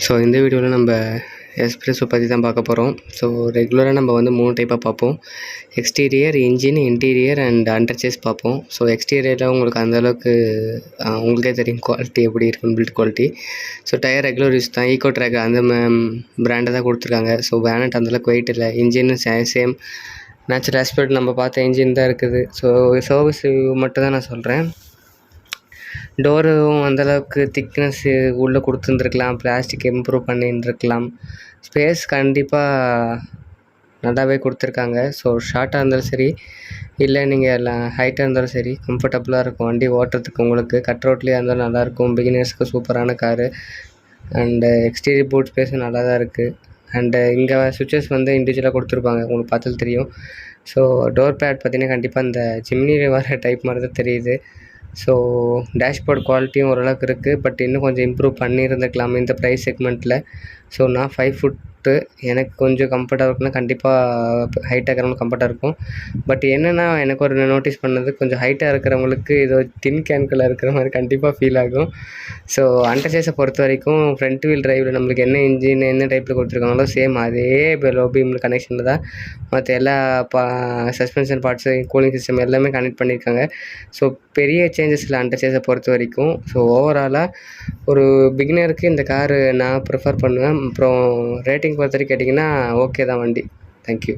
So இந்த வீடியோவில் நம்ம எஸ்ப்ரெஸ்ஸோ பற்றி தான் பார்க்க போகிறோம். ஸோ ரெகுலராக நம்ம வந்து 3 டைப்பாக பார்ப்போம். Exterior, engine, interior and under chassis பார்ப்போம். ஸோ எக்ஸ்டீரியரில் உங்களுக்கு அந்தளவுக்கு உங்களுக்கே தெரியும் குவாலிட்டி எப்படி இருக்குன்னு, build quality. So tyre regular use தான், ஈகோ ட்ராக் அந்த பிராண்டை தான் கொடுத்துருக்காங்க. ஸோ வேனட் அந்தளவுக்கு வெயிட் இல்லை. இன்ஜின்னு சேம் நேச்சுரல் ஆஸ்பெக்ட் நம்ம பார்த்த இன்ஜின் தான் இருக்குது. ஸோ சர்வீஸ் மட்டும் தான் நான் சொல்கிறேன். டோரும் அந்தளவுக்கு திக்னஸ்ஸு உள்ளே கொடுத்துருந்துருக்கலாம், பிளாஸ்டிக் இம்ப்ரூவ் பண்ணியிருந்துருக்கலாம். ஸ்பேஸ் கண்டிப்பாக நல்லாவே கொடுத்துருக்காங்க. ஸோ ஷார்ட்டாக இருந்தாலும் சரி, இல்லை நீங்கள் எல்லாம் ஹைட்டாக இருந்தாலும் சரி, கம்ஃபர்டபுளாக இருக்கும் வண்டி ஓட்டுறதுக்கு. உங்களுக்கு கட் ரோட்லேயே இருந்தாலும் நல்லாயிருக்கும். பிகினர்ஸ்க்கு சூப்பரான காரு. அண்டு எக்ஸ்டீரியர் பூட் ஸ்பேஸும் நல்லா தான் இருக்குது. அண்டு இங்கே சுவிட்சஸ் வந்து இண்டிவிஜுவலாக கொடுத்துருப்பாங்க, உங்களுக்கு பார்த்தாலும் தெரியும். ஸோ டோர் பேட் பார்த்திங்கன்னா கண்டிப்பாக இந்த ஜிம்னியில் வர டைப் மாதிரி தான் தெரியுது. ஸோ டேஷ்போர்ட் குவாலிட்டியும் ஓரளவுக்கு இருக்குது, பட் இன்னும் கொஞ்சம் இம்ப்ரூவ் பண்ணியிருந்துக்கலாம் இந்த ப்ரைஸ் செக்மெண்ட்டில். ஸோ நான் 5 ஃபுட்டு, எனக்கு கொஞ்சம் கம்ஃபர்ட்டாக இருக்குன்னா கண்டிப்பாக ஹைட்டாக இருக்கிறவங்களுக்கு கம்ஃபர்ட்டாக இருக்கும். பட் என்னென்னா எனக்கு ஒரு நோட்டீஸ் பண்ணது, கொஞ்சம் ஹைட்டாக இருக்கிறவங்களுக்கு இது டின் கேன்குள்ளே இருக்கிற மாதிரி கண்டிப்பாக ஃபீல் ஆகும். ஸோ அண்டர் சேஸை பொறுத்த வரைக்கும் ஃப்ரண்ட் வீல் டிரைவில் நம்மளுக்கு என்ன இன்ஜின் என்ன டைப்பில் கொடுத்துருக்காங்களோ சேம் அதே லோ பீம் கனெக்ஷனில் தான் மற்ற எல்லா சஸ்பென்ஷன் பார்ட்ஸு, கூலிங் சிஸ்டம் எல்லாமே கனெக்ட் பண்ணியிருக்காங்க. ஸோ பெரிய சேஞ்சஸ் இல்லை அண்டர் சேஸை பொறுத்த வரைக்கும். ஸோ ஓவராலாக ஒரு பிகினருக்கு இந்த காரு நான் ப்ரிஃபர் பண்ணுவேன். அப்புறம் ரேட்டிங் பொறுத்த வரைக்கும் கேட்டிங்கன்னா ஓகே தான் வண்டி. தேங்க்யூ.